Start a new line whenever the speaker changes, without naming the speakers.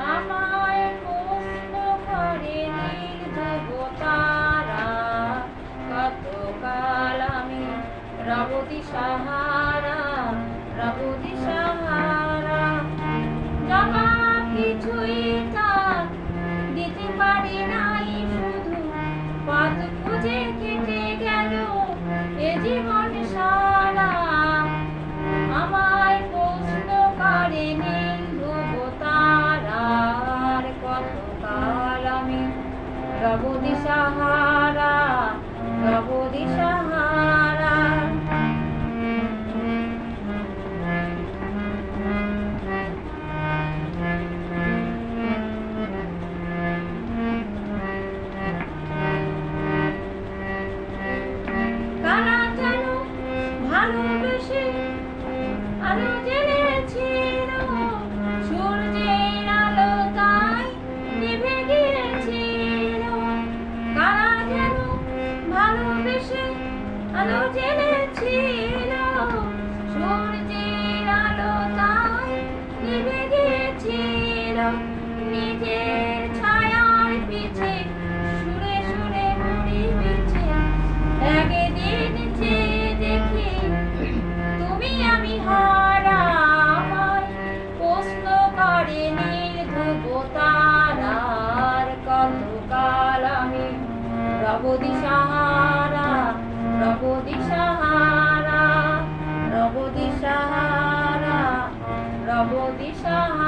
আমায় প্রশ্ন করে নির্ভুবতারা, কতকাল আমি রব দিশাহারা, রব দিশাহারা। জবাব কিছুই তার দিতে পারি নাই, শুধু পথ খুঁজে কেটে গেল এ জীবন সারা। আমায় প্রশ্ন করে নির্ভুবতারার, কতকাল আমি রব দিশাহারা, রব দিশাহারা। কারা যেন ভালোবেসে আলো জ্বেলেছিল, সূর্যের আলো তাই নিভে গিয়েছিল। কারা যেন ভালোবেসে আলো জ্বেলেছিল, সূর্যের আলো তাই নিভে গিয়েছিল। নিজের ছায়ার পিছে সুরে সুরে ঘুরি পিছে, একদিন চেয়ে দেখি তুমি আমি হারা। আমায় প্রশ্ন করে নির্ভুবতারার, কতকাল আমি রব দিশাহারা, রব দিশাহারা, রব দিশাহারা, রব দিশাহারা।